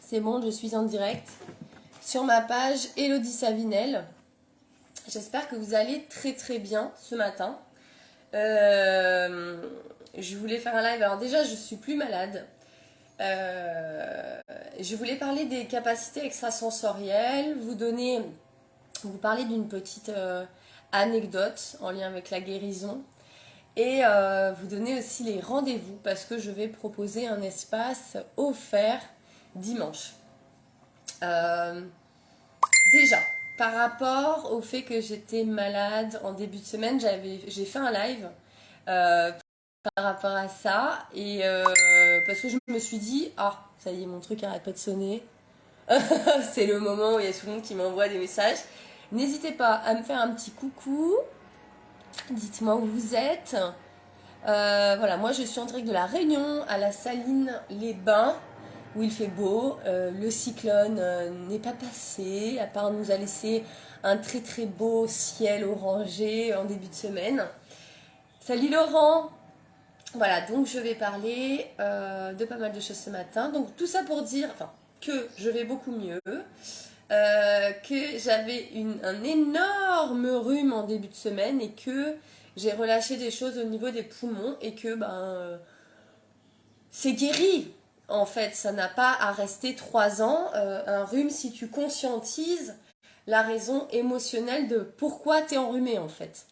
C'est bon, je suis en direct sur ma page Elodie Savinel. J'espère que vous allez très très bien ce matin. Je voulais faire un live. Alors déjà, je suis plus malade. Je voulais parler des capacités extrasensorielles, vous parler d'une petite anecdote en lien avec la guérison et vous donner aussi les rendez-vous parce que je vais proposer un espace offert dimanche. Euh, Déjà, par rapport au fait que j'étais malade en début de semaine, j'ai fait un live euh, par rapport à ça et parce que je me suis dit, ah, ça y est, mon truc arrête pas de sonner. C'est le moment où il y a tout le monde qui m'envoie des messages. N'hésitez pas à me faire un petit coucou. Dites-moi où vous êtes. Voilà, moi je suis en direct de la Réunion à la Saline-les-Bains où il fait beau. Le cyclone n'est pas passé, à part nous a laissé un très très beau ciel orangé en début de semaine. Salut Laurent. Voilà, donc je vais parler de pas mal de choses ce matin. Donc tout ça pour dire que je vais beaucoup mieux, que j'avais un énorme rhume en début de semaine et que j'ai relâché des choses au niveau des poumons et que c'est guéri. En fait, ça n'a pas à rester 3 ans. Un rhume, si tu conscientises la raison émotionnelle de pourquoi t'es enrhumé en fait.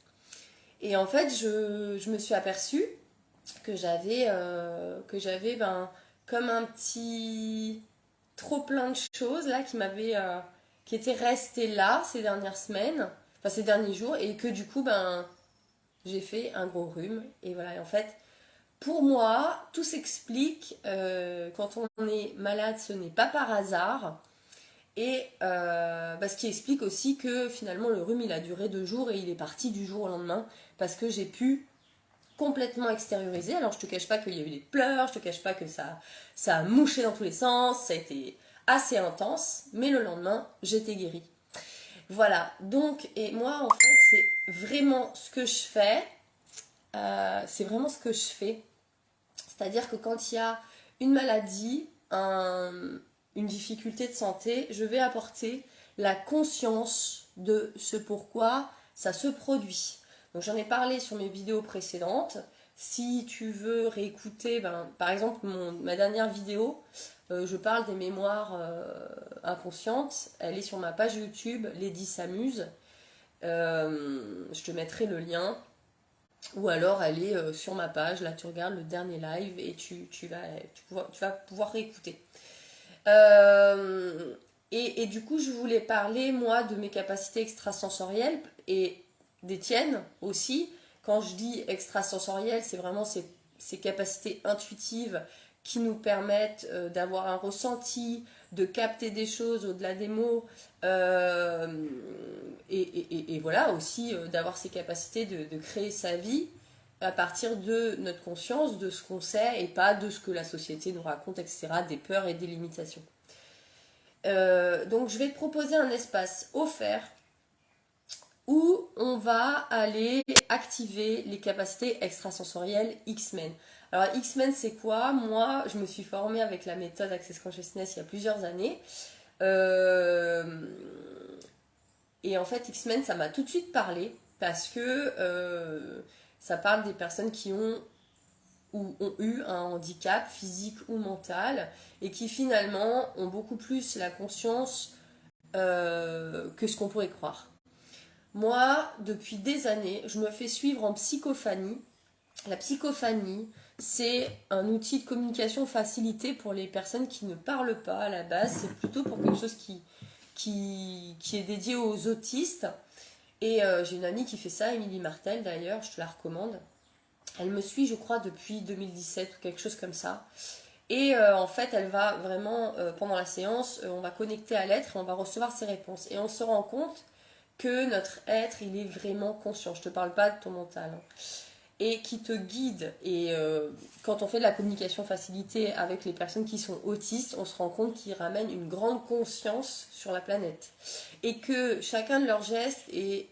Et en fait, je me suis aperçue que j'avais comme un petit trop plein de choses là qui étaient restées là ces dernières semaines, enfin ces derniers jours, et que du coup j'ai fait un gros rhume. Et voilà, et en fait, pour moi, tout s'explique. Quand on est malade, ce n'est pas par hasard. Et ce qui explique aussi que finalement le rhume il a duré 2 jours et il est parti du jour au lendemain parce que j'ai pu complètement extérioriser. Alors je te cache pas qu'il y a eu des pleurs, je te cache pas que ça a mouché dans tous les sens, ça a été assez intense, mais le lendemain j'étais guérie. Voilà, donc et moi en fait c'est vraiment ce que je fais, c'est-à-dire que quand il y a une maladie, une difficulté de santé, je vais apporter la conscience de ce pourquoi ça se produit. Donc j'en ai parlé sur mes vidéos précédentes. Si tu veux réécouter, par exemple ma dernière vidéo, je parle des mémoires inconscientes. Elle est sur ma page YouTube, Lady s'amuse. Je te mettrai le lien. Ou alors elle est sur ma page, là tu regardes le dernier live et tu vas pouvoir réécouter. Et du coup je voulais parler moi de mes capacités extrasensorielles et des tiennes aussi. Quand je dis extrasensorielles, c'est vraiment ces capacités intuitives qui nous permettent d'avoir un ressenti, de capter des choses au-delà des mots, et voilà aussi d'avoir ces capacités de créer sa vie à partir de notre conscience, de ce qu'on sait et pas de ce que la société nous raconte, etc., des peurs et des limitations. Donc je vais te proposer un espace offert où on va aller activer les capacités extrasensorielles X-Men. Alors X-Men c'est quoi? Moi je me suis formée avec la méthode Access Consciousness il y a plusieurs années. Et en fait X-Men ça m'a tout de suite parlé parce que ça parle des personnes qui ont ou ont eu un handicap physique ou mental et qui finalement ont beaucoup plus la conscience que ce qu'on pourrait croire. Moi, depuis des années, je me fais suivre en psychophanie. La psychophanie, c'est un outil de communication facilité pour les personnes qui ne parlent pas à la base. C'est plutôt pour quelque chose qui est dédié aux autistes. Et j'ai une amie qui fait ça, Émilie Martel d'ailleurs, je te la recommande. Elle me suit, je crois, depuis 2017 ou quelque chose comme ça. Et en fait, elle va vraiment, pendant la séance, on va connecter à l'être et on va recevoir ses réponses. Et on se rend compte que notre être, il est vraiment conscient. Je te parle pas de ton mental. Hein. Et qui te guide. Et quand on fait de la communication facilitée avec les personnes qui sont autistes, on se rend compte qu'ils ramènent une grande conscience sur la planète. Et que chacun de leurs gestes est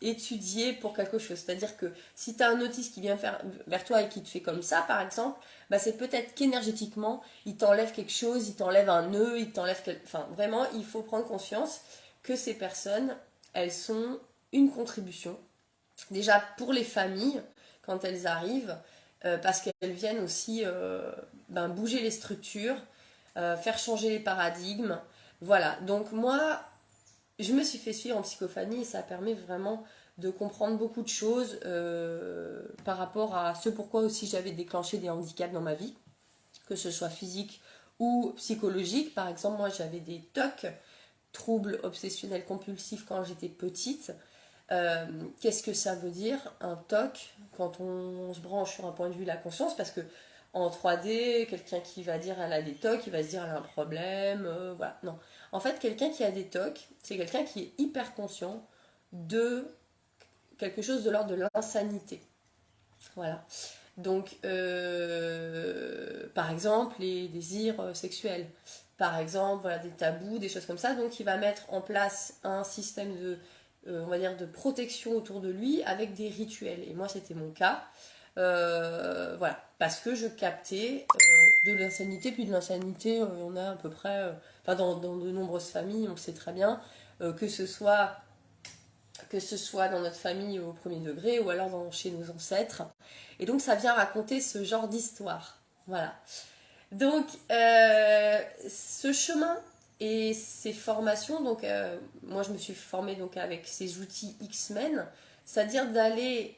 étudié pour quelque chose. C'est-à-dire que si tu as un autiste qui vient vers toi et qui te fait comme ça, par exemple, bah c'est peut-être qu'énergétiquement, il t'enlève quelque chose, il t'enlève un nœud, il t'enlève... Enfin, vraiment, il faut prendre conscience que ces personnes, elles sont une contribution. Déjà pour les familles, quand elles arrivent, parce qu'elles viennent aussi bouger les structures, faire changer les paradigmes. Voilà, donc moi, je me suis fait suivre en psychophanie et ça permet vraiment de comprendre beaucoup de choses par rapport à ce pourquoi aussi j'avais déclenché des handicaps dans ma vie, que ce soit physique ou psychologique. Par exemple, moi j'avais des TOC, troubles obsessionnels compulsifs, quand j'étais petite. Qu'est-ce que ça veut dire un TOC quand on se branche sur un point de vue de la conscience? Parce que en 3D, quelqu'un qui va dire elle a des TOC, il va se dire elle a un problème, voilà. Non. En fait, quelqu'un qui a des TOC, c'est quelqu'un qui est hyper conscient de quelque chose de l'ordre de l'insanité. Voilà. Donc, par exemple, les désirs sexuels. Par exemple, voilà, des tabous, des choses comme ça. Donc, il va mettre en place un système de, on va dire, de protection autour de lui avec des rituels. Et moi, c'était mon cas. Voilà, parce que je captais de l'insanité, puis de l'insanité, on a à peu près, enfin dans de nombreuses familles, on le sait très bien, que ce soit dans notre famille au premier degré ou alors chez nos ancêtres. Et donc ça vient raconter ce genre d'histoire. Voilà. Donc ce chemin et ces formations, donc moi je me suis formée donc avec ces outils X-Men, c'est-à-dire d'aller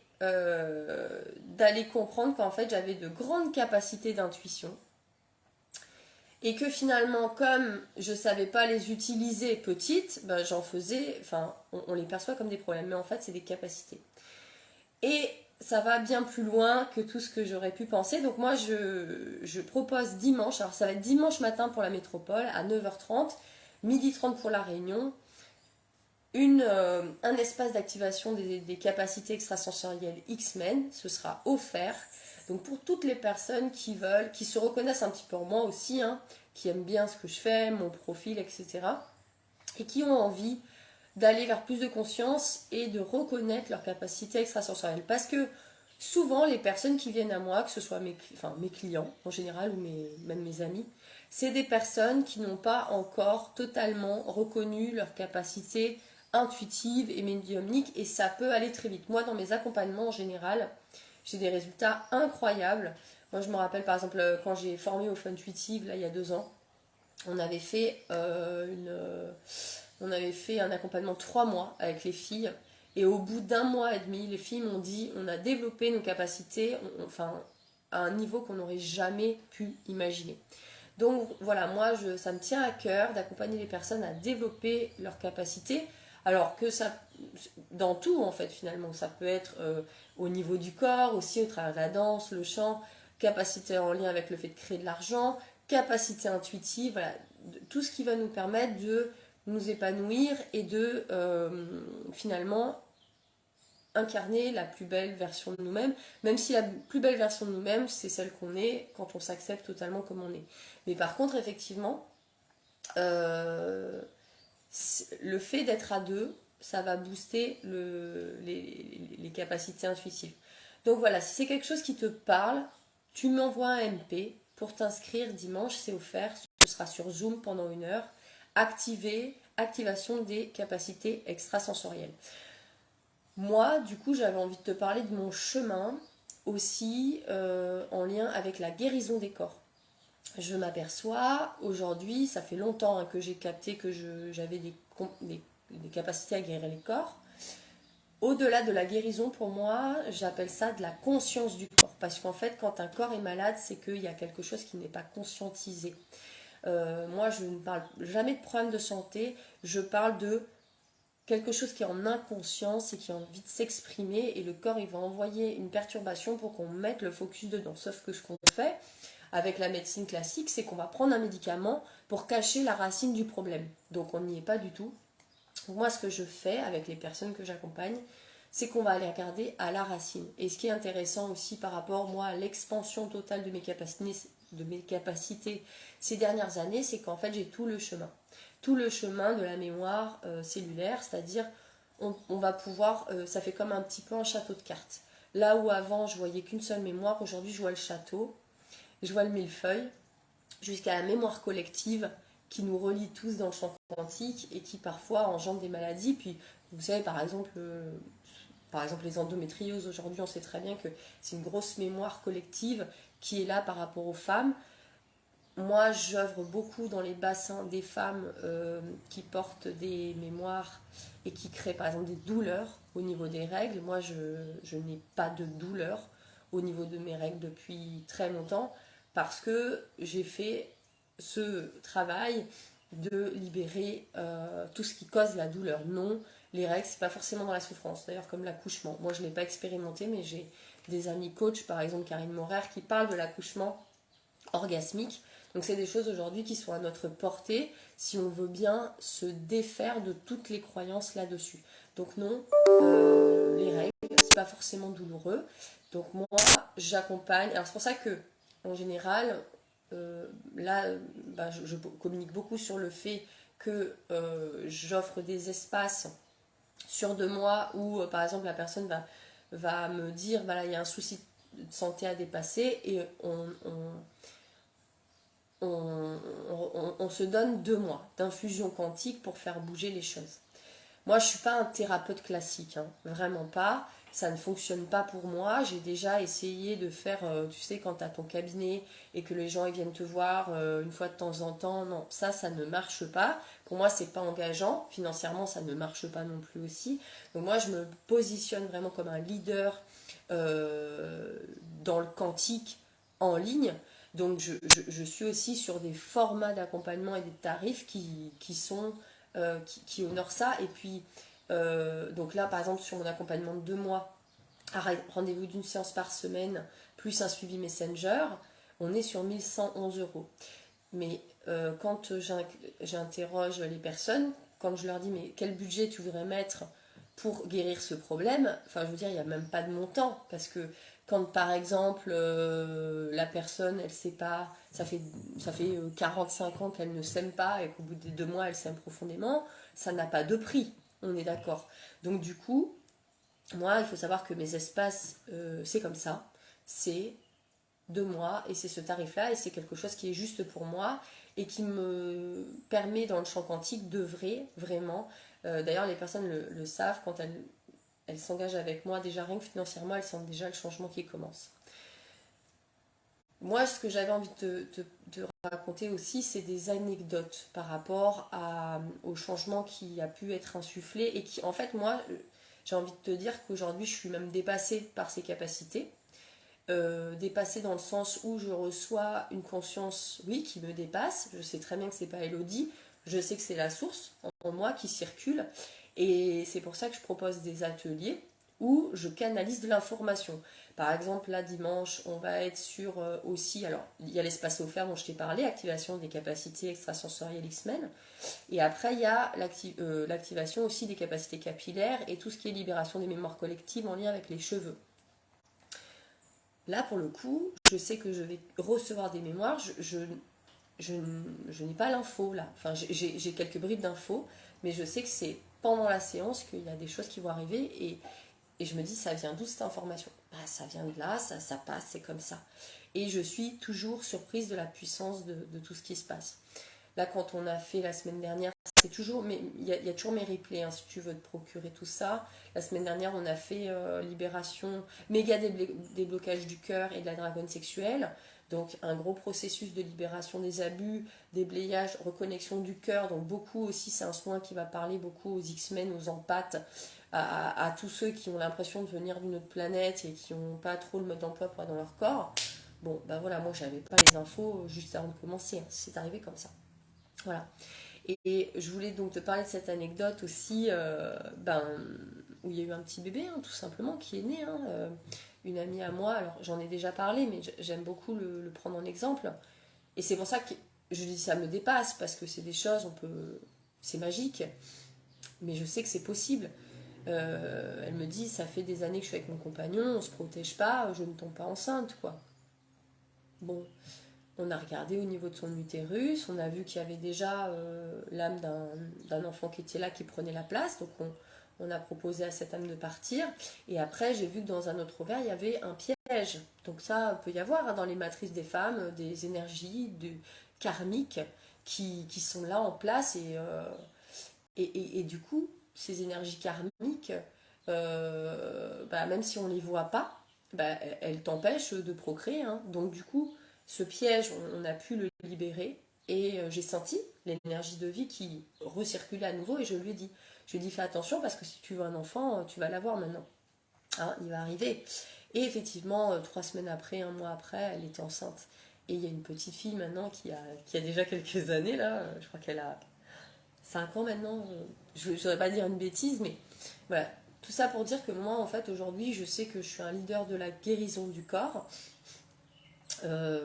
comprendre qu'en fait j'avais de grandes capacités d'intuition et que finalement comme je ne savais pas les utiliser petites, ben, j'en faisais, enfin on les perçoit comme des problèmes, mais en fait c'est des capacités. Et ça va bien plus loin que tout ce que j'aurais pu penser. Donc moi, je propose dimanche, alors ça va être dimanche matin pour la métropole à 9h30, 12h30 pour la Réunion, un espace d'activation des capacités extrasensorielles X-Men. Ce sera offert. Donc pour toutes les personnes qui veulent, qui se reconnaissent un petit peu en moi aussi, hein, qui aiment bien ce que je fais, mon profil, etc. Et qui ont envie d'aller vers plus de conscience et de reconnaître leurs capacités extrasensorielles. Parce que souvent, les personnes qui viennent à moi, que ce soit mes clients en général ou même mes amis, c'est des personnes qui n'ont pas encore totalement reconnu leurs capacités intuitives et médiumniques et ça peut aller très vite. Moi, dans mes accompagnements en général, j'ai des résultats incroyables. Moi, je me rappelle par exemple quand j'ai formé au Funtuitive, là, il y a 2 ans, on avait fait on avait fait un accompagnement de 3 mois avec les filles. Et au bout d'un mois et demi, les filles m'ont dit on a développé nos capacités enfin, à un niveau qu'on n'aurait jamais pu imaginer. Donc voilà, moi, ça me tient à cœur d'accompagner les personnes à développer leurs capacités. Alors que ça, dans tout en fait, finalement, ça peut être au niveau du corps, aussi au travers de la danse, le chant, capacité en lien avec le fait de créer de l'argent, capacité intuitive, voilà, tout ce qui va nous permettre de nous épanouir et de finalement incarner la plus belle version de nous-mêmes, même si la plus belle version de nous-mêmes, c'est celle qu'on est quand on s'accepte totalement comme on est. Mais par contre, effectivement, euh, le fait d'être à deux, ça va booster les capacités intuitives. Donc voilà, si c'est quelque chose qui te parle, tu m'envoies un MP pour t'inscrire dimanche, c'est offert, ce sera sur Zoom pendant 1 heure. Activation des capacités extrasensorielles. Moi, du coup, j'avais envie de te parler de mon chemin aussi en lien avec la guérison des corps. Je m'aperçois aujourd'hui, ça fait longtemps que j'ai capté que j'avais des capacités à guérir les corps. Au-delà de la guérison, pour moi, j'appelle ça de la conscience du corps. Parce qu'en fait, quand un corps est malade, c'est qu'il y a quelque chose qui n'est pas conscientisé. Moi, je ne parle jamais de problème de santé, je parle de quelque chose qui est en inconscience et qui a envie de s'exprimer et le corps il va envoyer une perturbation pour qu'on mette le focus dedans. Sauf que ce qu'on fait avec la médecine classique, c'est qu'on va prendre un médicament pour cacher la racine du problème. Donc on n'y est pas du tout. Donc moi ce que je fais avec les personnes que j'accompagne, c'est qu'on va aller regarder à la racine. Et ce qui est intéressant aussi par rapport moi à l'expansion totale de mes capacités ces dernières années, c'est qu'en fait j'ai tout le chemin de la mémoire cellulaire, c'est-à-dire on va pouvoir, ça fait comme un petit peu un château de cartes. Là où avant je voyais qu'une seule mémoire, aujourd'hui je vois le château, je vois le millefeuille, jusqu'à la mémoire collective qui nous relie tous dans le champ quantique et qui parfois engendre des maladies. Puis vous savez par exemple les endométrioses, aujourd'hui on sait très bien que c'est une grosse mémoire collective qui est là par rapport aux femmes. Moi, j'œuvre beaucoup dans les bassins des femmes qui portent des mémoires et qui créent par exemple des douleurs au niveau des règles. Moi, je n'ai pas de douleur au niveau de mes règles depuis très longtemps parce que j'ai fait ce travail de libérer tout ce qui cause la douleur. Non, les règles, c'est pas forcément dans la souffrance. D'ailleurs, comme l'accouchement. Moi, je ne l'ai pas expérimenté, mais j'ai des amis coachs, par exemple Karine Morer, qui parlent de l'accouchement orgasmique. Donc c'est des choses aujourd'hui qui sont à notre portée si on veut bien se défaire de toutes les croyances là-dessus. Donc non, les règles, c'est pas forcément douloureux. Donc moi, j'accompagne. Alors c'est pour ça que, en général, là, je communique beaucoup sur le fait que j'offre des espaces sur 2 mois où, par exemple, la personne va me dire, voilà, il y a un souci de santé à dépasser et on se donne 2 mois d'infusion quantique pour faire bouger les choses. Moi, je ne suis pas un thérapeute classique, hein, vraiment pas. Ça ne fonctionne pas pour moi. J'ai déjà essayé de faire, tu sais, quand tu as ton cabinet et que les gens ils viennent te voir une fois de temps en temps. Non, ça ne marche pas. Pour moi, c'est pas engageant. Financièrement, ça ne marche pas non plus aussi. Donc moi, je me positionne vraiment comme un leader dans le quantique en ligne. Donc je suis aussi sur des formats d'accompagnement et des tarifs qui sont qui honorent ça. Et puis, donc là, par exemple, sur mon accompagnement de 2 mois, rendez-vous d'une séance par semaine, plus un suivi Messenger, on est sur 1111 euros. Mais quand j'interroge les personnes, quand je leur dis mais quel budget tu voudrais mettre pour guérir ce problème, enfin je veux dire il n'y a même pas de montant parce que quand par exemple la personne elle sait pas, ça fait 45 ans qu'elle ne s'aime pas et qu'au bout des 2 mois elle s'aime profondément, ça n'a pas de prix, on est d'accord. Donc du coup, moi il faut savoir que mes espaces c'est comme ça, c'est 2 mois et c'est ce tarif-là et c'est quelque chose qui est juste pour moi et qui me permet dans le champ quantique d'œuvrer vraiment. D'ailleurs, les personnes le savent quand elles s'engagent avec moi, déjà rien que financièrement, elles sentent déjà le changement qui commence. Moi, ce que j'avais envie de raconter aussi, c'est des anecdotes par rapport au changement qui a pu être insufflé et qui, en fait, moi, j'ai envie de te dire qu'aujourd'hui, je suis même dépassée par ces capacités. Dépassée dans le sens où je reçois une conscience, oui, qui me dépasse. Je sais très bien que c'est pas Elodie, je sais que c'est la source en moi qui circule. Et c'est pour ça que je propose des ateliers où je canalise de l'information. Par exemple, là, dimanche, on va être sur aussi, alors, il y a l'espace offert dont je t'ai parlé, activation des capacités extrasensorielles X-Men. Et après, il y a l'activation aussi des capacités capillaires et tout ce qui est libération des mémoires collectives en lien avec les cheveux. Là, pour le coup, je sais que je vais recevoir des mémoires. Je n'ai pas l'info là. Enfin, j'ai quelques bribes d'infos, mais je sais que c'est pendant la séance qu'il y a des choses qui vont arriver et je me dis, ça vient d'où cette information? Bah, ça vient de là, ça passe, c'est comme ça. Et je suis toujours surprise de la puissance de tout ce qui se passe. Là, quand on a fait la semaine dernière, c'est toujours, mais il y a toujours mes replays, hein, si tu veux te procurer tout ça. La semaine dernière, on a fait libération, méga déblocage du cœur et de la dragonne sexuelle. Donc, un gros processus de libération des abus, déblayage, reconnexion du cœur. Donc, beaucoup aussi, c'est un soin qui va parler beaucoup aux X-Men, aux empathes, à tous ceux qui ont l'impression de venir d'une autre planète et qui n'ont pas trop le mode d'emploi dans leur corps. Bon, ben voilà, moi, j'avais pas les infos juste avant de commencer. Hein, c'est arrivé comme ça. Voilà. Et je voulais donc te parler de cette anecdote aussi, où il y a eu un petit bébé, hein, tout simplement, qui est né. Hein, une amie à moi, alors j'en ai déjà parlé, mais j'aime beaucoup le prendre en exemple. Et c'est pour ça que je dis ça me dépasse, parce que c'est des choses, c'est magique, mais je sais que c'est possible. Elle me dit, ça fait des années que je suis avec mon compagnon, on se protège pas, je ne tombe pas enceinte, quoi. Bon, on a regardé au niveau de son utérus, on a vu qu'il y avait déjà l'âme d'un enfant qui était là, qui prenait la place. Donc on a proposé à cette âme de partir. Et après, j'ai vu que dans un autre ovaire, il y avait un piège. Donc ça peut y avoir dans les matrices des femmes des énergies karmiques qui sont là en place. Et du coup, ces énergies karmiques, même si on ne les voit pas, elles t'empêchent de procréer. Hein. Donc du coup, ce piège, on a pu le libérer. Et j'ai senti l'énergie de vie qui recirculait à nouveau. Et je lui ai dit, fais attention parce que si tu veux un enfant, tu vas l'avoir maintenant. Hein, il va arriver. Et effectivement, 3 semaines après, un mois après, elle était enceinte. Et il y a une petite fille maintenant qui a déjà quelques années, là. Je crois qu'elle a 5 ans maintenant. Je ne saurais pas dire une bêtise, mais voilà. Tout ça pour dire que moi, en fait, aujourd'hui, je sais que je suis un leader de la guérison du corps.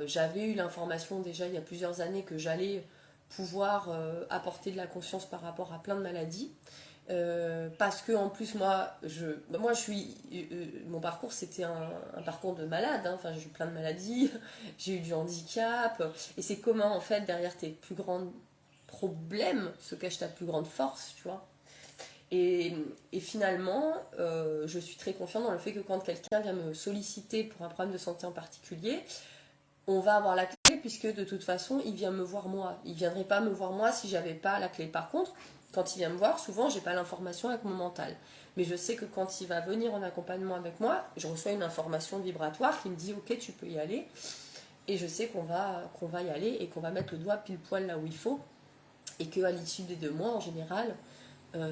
J'avais eu l'information déjà il y a plusieurs années que j'allais pouvoir apporter de la conscience par rapport à plein de maladies. Parce que en plus moi je suis mon parcours c'était un parcours de malade, hein. Enfin j'ai eu plein de maladies, j'ai eu du handicap et c'est comment en fait derrière tes plus grands problèmes se cache ta plus grande force, tu vois. Et finalement je suis très confiante dans le fait que quand quelqu'un vient me solliciter pour un problème de santé en particulier, on va avoir la clé puisque de toute façon il vient me voir moi. Il viendrait pas me voir moi si j'avais pas la clé. Par contre, quand il vient me voir, souvent j'ai pas l'information avec mon mental. Mais je sais que quand il va venir en accompagnement avec moi, je reçois une information vibratoire qui me dit ok tu peux y aller. Et je sais qu'on va y aller et qu'on va mettre le doigt pile poil là où il faut. Et qu'à l'issue des 2 mois en général,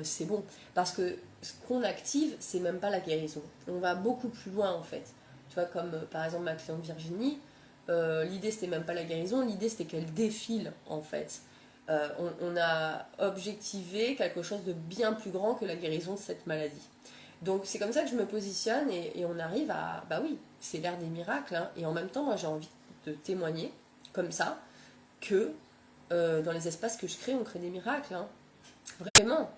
c'est bon. Parce que ce qu'on active, c'est même pas la guérison. On va beaucoup plus loin en fait. Tu vois, comme par exemple ma cliente Virginie, l'idée c'était même pas la guérison, l'idée c'était qu'elle défile en fait. On a objectivé quelque chose de bien plus grand que la guérison de cette maladie. Donc c'est comme ça que je me positionne et on arrive à... Bah oui, c'est l'ère des miracles. Hein, et en même temps, moi j'ai envie de témoigner comme ça que dans les espaces que je crée, on crée des miracles. Hein. Vraiment,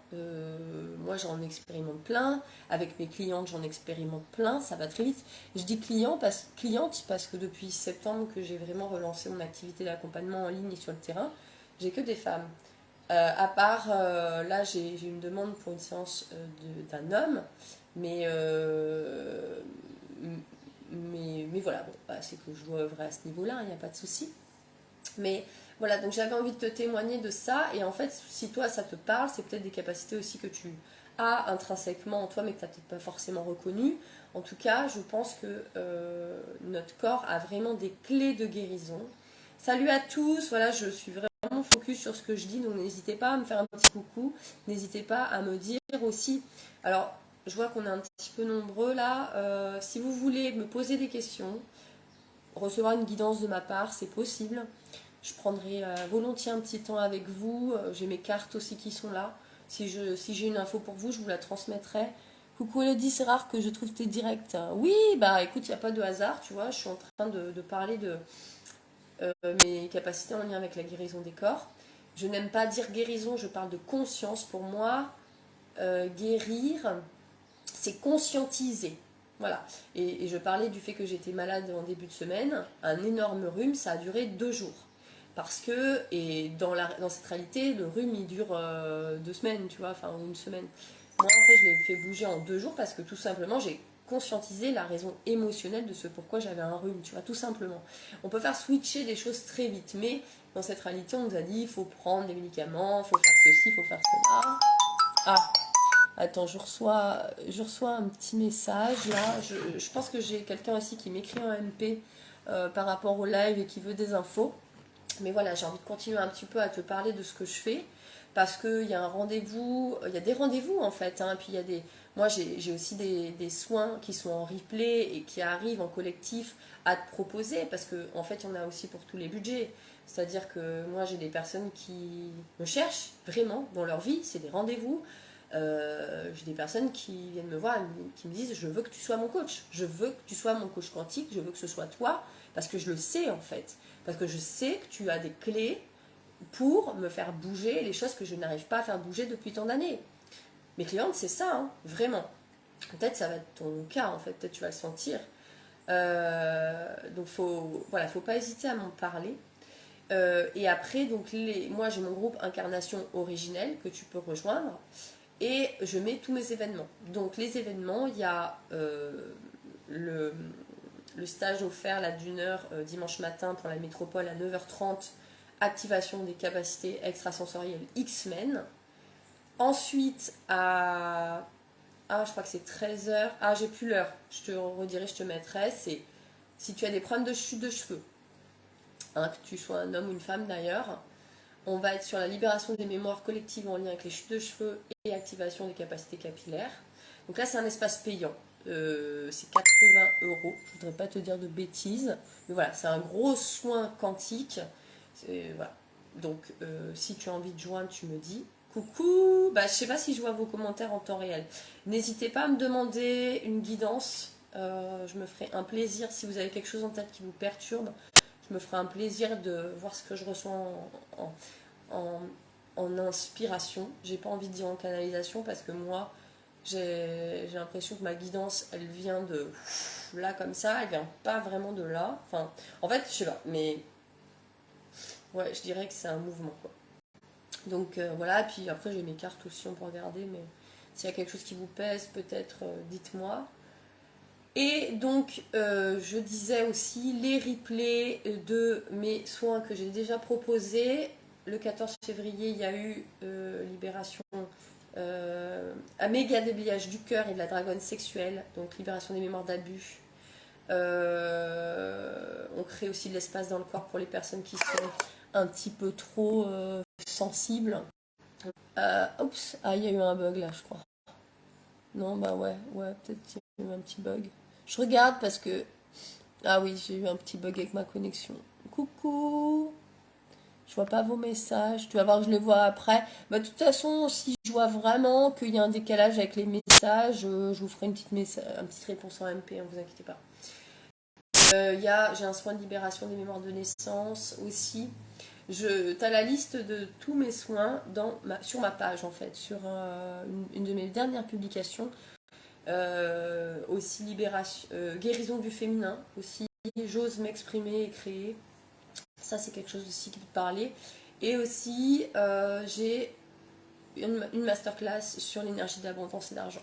moi j'en expérimente plein, avec mes clientes j'en expérimente plein, ça va très vite. Je dis cliente parce que depuis septembre que j'ai vraiment relancé mon activité d'accompagnement en ligne et sur le terrain, j'ai que des femmes. À part, là j'ai une demande pour une séance d'un homme, mais, mais voilà, bon, c'est que je dois œuvrer à ce niveau-là, il n'y a pas de souci. Mais voilà, donc j'avais envie de te témoigner de ça. Et en fait, si toi ça te parle, c'est peut-être des capacités aussi que tu as intrinsèquement en toi, mais que tu n'as peut-être pas forcément reconnues. En tout cas, je pense que notre corps a vraiment des clés de guérison. Salut à tous, voilà, je suis vraiment focus sur ce que je dis, donc n'hésitez pas à me faire un petit coucou. N'hésitez pas à me dire aussi. Alors, je vois qu'on est un petit peu nombreux là. Si vous voulez me poser des questions, recevoir une guidance de ma part, c'est possible. Je prendrai volontiers un petit temps avec vous. J'ai mes cartes aussi qui sont là. Si j'ai une info pour vous, je vous la transmettrai. Coucou Elodie, c'est rare que je trouve tes directs. Oui, bah écoute, il n'y a pas de hasard, tu vois. Je suis en train de parler de mes capacités en lien avec la guérison des corps. Je n'aime pas dire guérison, je parle de conscience. Pour moi, guérir, c'est conscientiser. Voilà. Et je parlais du fait que j'étais malade en début de semaine. Un énorme rhume, ça a duré 2 jours. Parce que, et dans cette réalité, le rhume, il dure 2 semaines, tu vois, enfin, ou une semaine. Moi, en fait, je l'ai fait bouger en 2 jours parce que tout simplement, j'ai conscientisé la raison émotionnelle de ce pourquoi j'avais un rhume, tu vois, tout simplement. On peut faire switcher des choses très vite, mais dans cette réalité, on nous a dit, il faut prendre des médicaments, il faut faire ceci, il faut faire cela. Ah, attends, je reçois un petit message là. Je pense que j'ai quelqu'un aussi qui m'écrit en MP par rapport au live et qui veut des infos. Mais voilà, j'ai envie de continuer un petit peu à te parler de ce que je fais parce qu'il y a un rendez-vous, il y a des rendez-vous en fait. Hein, puis il y a moi j'ai aussi des soins qui sont en replay et qui arrivent en collectif à te proposer parce qu'en en fait il y en a aussi pour tous les budgets. C'est-à-dire que moi j'ai des personnes qui me cherchent vraiment dans leur vie, c'est des rendez-vous. J'ai des personnes qui viennent me voir et qui me disent je veux que tu sois mon coach, je veux que tu sois mon coach quantique, je veux que ce soit toi parce que je le sais en fait, parce que je sais que tu as des clés pour me faire bouger les choses que je n'arrive pas à faire bouger depuis tant d'années. Mes clientes c'est ça, hein, vraiment. Peut-être ça va être ton cas en fait, peut-être tu vas le sentir. Donc faut pas hésiter à m'en parler. Et après donc moi j'ai mon groupe Incarnation Originelle que tu peux rejoindre. et je mets tous mes événements. Donc les événements, il y a le stage offert là d'une heure dimanche matin pour la métropole à 9h30, activation des capacités extrasensorielles X-Men. Ensuite à... Ah, je crois que c'est 13h. Ah, j'ai plus l'heure. Je te redirai, je te mettrai. C'est si tu as des problèmes de chute de cheveux, hein, que tu sois un homme ou une femme d'ailleurs, on va être sur la libération des mémoires collectives en lien avec les chutes de cheveux et activation des capacités capillaires. Donc là, c'est un espace payant. C'est 80 €. Je voudrais pas te dire de bêtises. Mais voilà, c'est un gros soin quantique. Voilà. Donc, si tu as envie de joindre, tu me dis. Coucou, bah, je sais pas si je vois vos commentaires en temps réel. N'hésitez pas à me demander une guidance. Je me ferai un plaisir si vous avez quelque chose en tête qui vous perturbe. Je me ferai un plaisir de voir ce que je ressens en inspiration. J'ai pas envie de dire en canalisation parce que moi, j'ai l'impression que ma guidance, elle vient de là comme ça, elle vient pas vraiment de là. Enfin, en fait, je sais pas, mais ouais, je dirais que c'est un mouvement, quoi. Donc voilà, puis après j'ai mes cartes aussi, on peut regarder, mais s'il y a quelque chose qui vous pèse, peut-être dites-moi. Et donc je disais aussi les replays de mes soins que j'ai déjà proposés. Le 14 février, il y a eu libération, un méga déblayage du cœur et de la dragonne sexuelle, donc libération des mémoires d'abus. On crée aussi de l'espace dans le corps pour les personnes qui sont un petit peu trop sensibles. Oups, ah, il y a eu un bug là, je crois. Non, bah ouais, peut-être qu'il y a eu un petit bug. Je regarde parce que... Ah oui, j'ai eu un petit bug avec ma connexion. Coucou! Je vois pas vos messages. Tu vas voir que je les vois après. Bah, de toute façon, si je vois vraiment qu'il y a un décalage avec les messages, je vous ferai une petite réponse en MP, ne vous inquiétez pas. J'ai un soin de libération des mémoires de naissance aussi. T'as la liste de tous mes soins sur ma page en fait, sur une de mes dernières publications. Aussi guérison du féminin, aussi j'ose m'exprimer et créer. Ça c'est quelque chose aussi qui peut parler. Et aussi j'ai une masterclass sur l'énergie d'abondance et d'argent.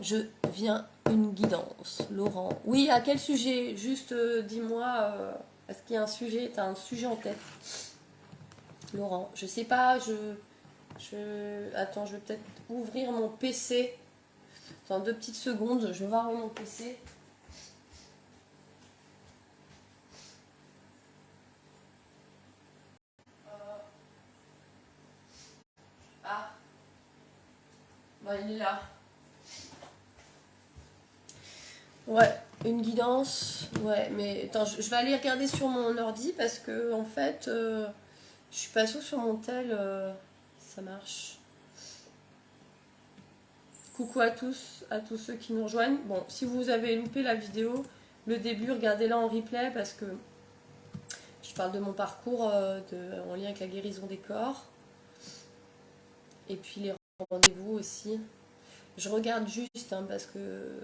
Je viens une guidance. Laurent. Oui, à quel sujet? Juste dis-moi, est-ce qu'il y a un sujet? T'as un sujet en tête? Laurent, je sais pas, Attends, je vais peut-être ouvrir mon PC. Dans 2 petites secondes, je vais voir mon PC. Ah, bah, il est là. Ouais, une guidance. Ouais, mais attends, je vais aller regarder sur mon ordi parce que en fait, je suis pas sûre sur mon tel, ça marche. Coucou à tous ceux qui nous rejoignent. Bon, si vous avez loupé la vidéo, le début, regardez-la en replay parce que je parle de mon parcours en lien avec la guérison des corps. Et puis les rendez-vous aussi. Je regarde juste hein, parce que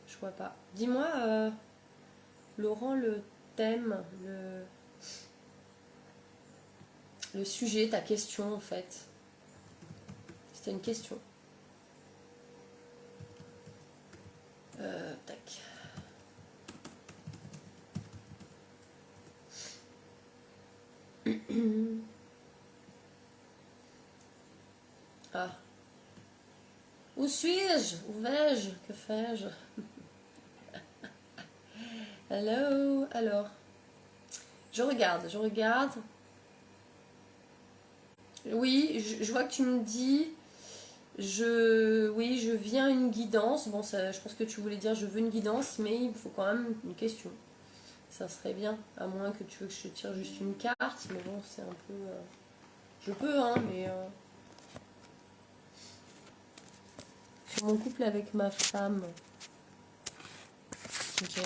je vois pas. Dis-moi, Laurent, le thème, le sujet, ta question en fait. C'était une question. Tac. Ah. Où suis-je? Où vais-je? Que fais-je? Hello. Alors. Je regarde. Oui, je vois que tu me dis. Oui, je viens une guidance. Bon, ça, je pense que tu voulais dire je veux une guidance, mais il faut quand même une question. Ça serait bien, à moins que tu veux que je te tire juste une carte, mais bon, c'est un peu... Je peux, hein, mais... Sur mon couple avec ma femme. Ok.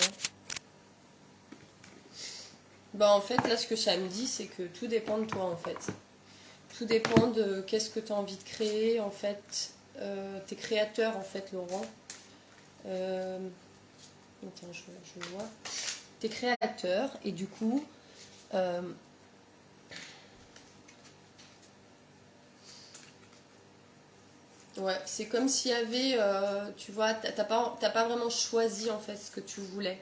Bah en fait, là, ce que ça me dit, c'est que tout dépend de toi, en fait. Tout dépend de qu'est-ce que tu as envie de créer, en fait. T'es créateur, en fait, Laurent. Attends, je vois. T'es créateur, et du coup... Ouais, c'est comme s'il y avait, tu vois, t'as pas vraiment choisi en fait ce que tu voulais.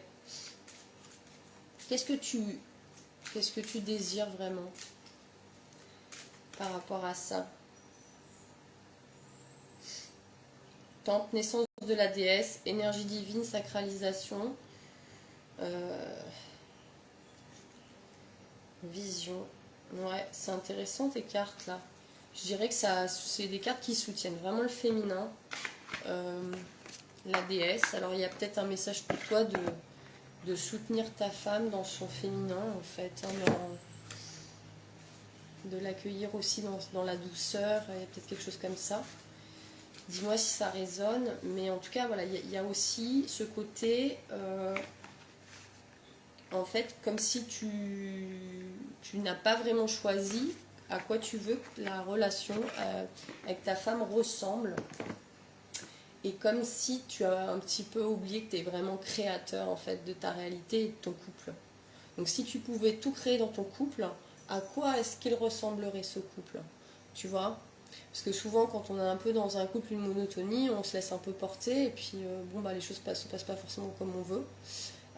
Qu'est-ce que tu, qu'est-ce que tu désires vraiment par rapport à ça? Temple, naissance de la déesse, énergie divine, sacralisation, euh, vision. Ouais, c'est intéressant tes cartes là. Je dirais que ça, c'est des cartes qui soutiennent vraiment le féminin, euh, la déesse. Alors il y a peut-être un message pour toi de soutenir ta femme dans son féminin en fait, hein, de l'accueillir aussi dans la douceur. Il y a peut-être quelque chose comme ça. Dis-moi si ça résonne, mais en tout cas voilà, il y a aussi ce côté en fait comme si tu n'as pas vraiment choisi à quoi tu veux que la relation avec ta femme ressemble. Et comme si tu as un petit peu oublié que tu es vraiment créateur en fait de ta réalité et de ton couple. Donc si tu pouvais tout créer dans ton couple, à quoi est-ce qu'il ressemblerait ce couple? Tu vois? Parce que souvent quand on est un peu dans un couple, une monotonie, on se laisse un peu porter et puis bon bah les choses se passent pas forcément comme on veut.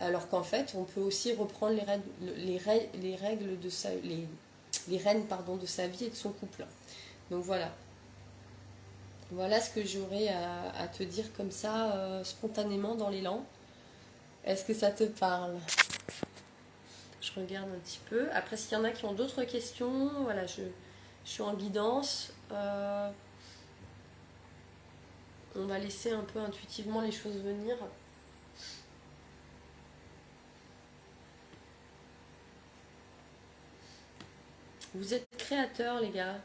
Alors qu'en fait on peut aussi reprendre les règles de les rênes pardon, de sa vie et de son couple. Donc voilà. Voilà ce que j'aurais à te dire comme ça, spontanément dans l'élan. Est-ce que ça te parle? Je regarde un petit peu. Après, s'il y en a qui ont d'autres questions, voilà, je suis en guidance. On va laisser un peu intuitivement les choses venir. Vous êtes créateurs, les gars.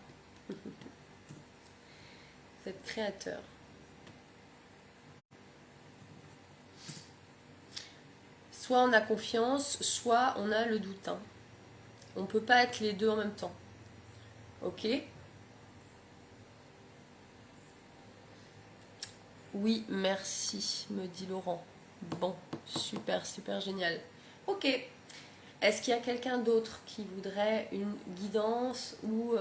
Vous êtes créateurs. Soit on a confiance, soit on a le doute, hein. On ne peut pas être les deux en même temps. Ok? Oui, merci, me dit Laurent. Bon, super, super génial. Ok. Est-ce qu'il y a quelqu'un d'autre qui voudrait une guidance ou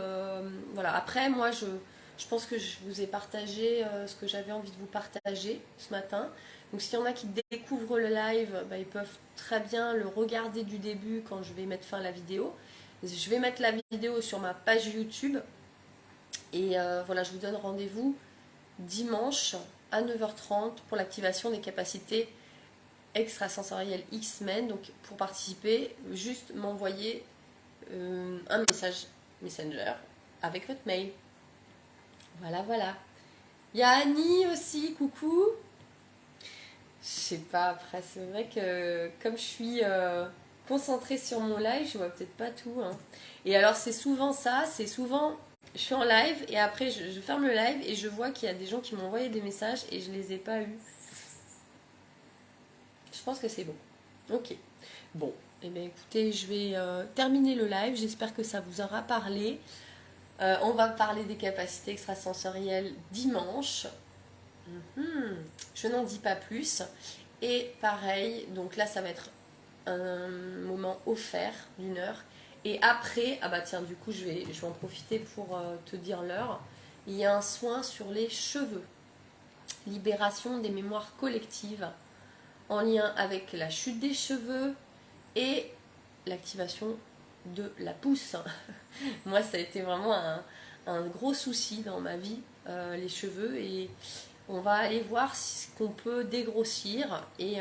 voilà. Après, moi, je pense que je vous ai partagé ce que j'avais envie de vous partager ce matin. Donc, s'il y en a qui découvrent le live, bah, ils peuvent très bien le regarder du début quand je vais mettre fin à la vidéo. Je vais mettre la vidéo sur ma page YouTube et voilà, je vous donne rendez-vous dimanche à 9h30 pour l'activation des capacités extrasensorielles X-Men. Donc pour participer, juste m'envoyer un message Messenger avec votre mail. Voilà, voilà. Il y a Annie aussi, coucou. Je sais pas, après c'est vrai que comme je suis concentrée sur mon live, je vois peut-être pas tout, hein. Et alors c'est souvent ça, c'est souvent je suis en live et après je ferme le live et je vois qu'il y a des gens qui m'ont envoyé des messages et je les ai pas eus. Je pense que c'est bon. Ok. Bon, eh bien écoutez, je vais terminer le live. J'espère que ça vous aura parlé. On va parler des capacités extrasensorielles dimanche. Je n'en dis pas plus. Et pareil, donc là ça va être un moment offert d'1 heure. Et après, ah bah tiens, du coup je vais en profiter pour te dire l'heure. Il y a un soin sur les cheveux. Libération des mémoires collectives en lien avec la chute des cheveux et l'activation de la pousse. Moi, ça a été vraiment un gros souci dans ma vie, les cheveux, et on va aller voir ce qu'on peut dégrossir, et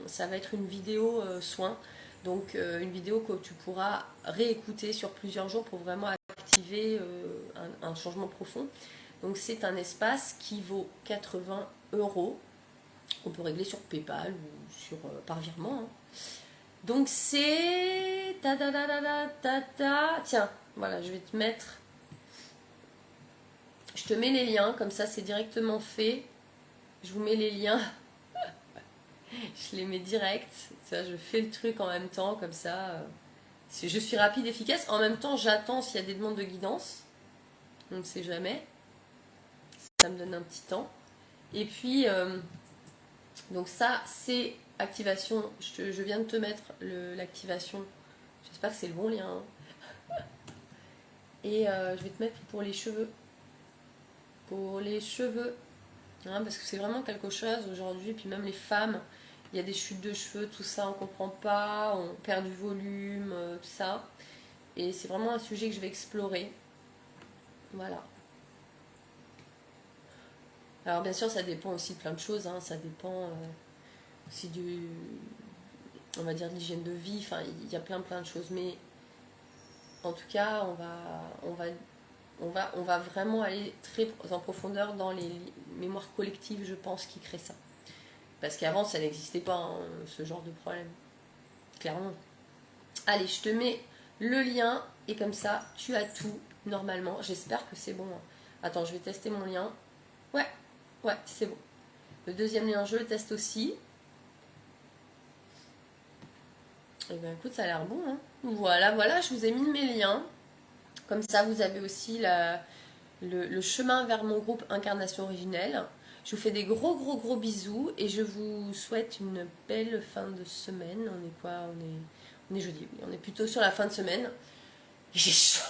ça va être une vidéo soin, donc une vidéo que tu pourras réécouter sur plusieurs jours pour vraiment activer un changement profond. Donc c'est un espace qui vaut 80 €. On peut régler sur PayPal ou par virement, hein. Donc c'est... Ta, ta, ta, ta, ta, ta. Tiens, voilà, je vais te mettre... Je te mets les liens, comme ça c'est directement fait. Je vous mets les liens. Je les mets direct. Ça, je fais le truc en même temps, comme ça. Je suis rapide, efficace. En même temps, j'attends s'il y a des demandes de guidance. On ne sait jamais. Ça me donne un petit temps. Et puis, donc ça, c'est activation. Je viens de te mettre l'activation. J'espère que c'est le bon lien, hein. Et je vais te mettre pour les cheveux. pour les cheveux. Hein, parce que c'est vraiment quelque chose aujourd'hui, puis même les femmes, il y a des chutes de cheveux, tout ça, on comprend pas, on perd du volume, tout ça. Et c'est vraiment un sujet que je vais explorer. Voilà. Alors bien sûr, ça dépend aussi de plein de choses, hein, ça dépend aussi on va dire, de l'hygiène de vie, enfin, il y a plein de choses, mais en tout cas, on va vraiment aller très en profondeur dans les mémoires collectives, je pense, qui créent ça. Parce qu'avant, ça n'existait pas, hein, ce genre de problème. Clairement. Allez, je te mets le lien et comme ça, tu as tout normalement. J'espère que c'est bon. Attends, je vais tester mon lien. Ouais, ouais, c'est bon. Le deuxième lien, je le teste aussi. Et bien écoute, ça a l'air bon. Hein. Voilà, je vous ai mis mes liens. Comme ça, vous avez aussi le chemin vers mon groupe Incarnation Originelle. Je vous fais des gros bisous et je vous souhaite une belle fin de semaine. On est quoi? On est jeudi, oui. On est plutôt sur la fin de semaine. J'ai chaud.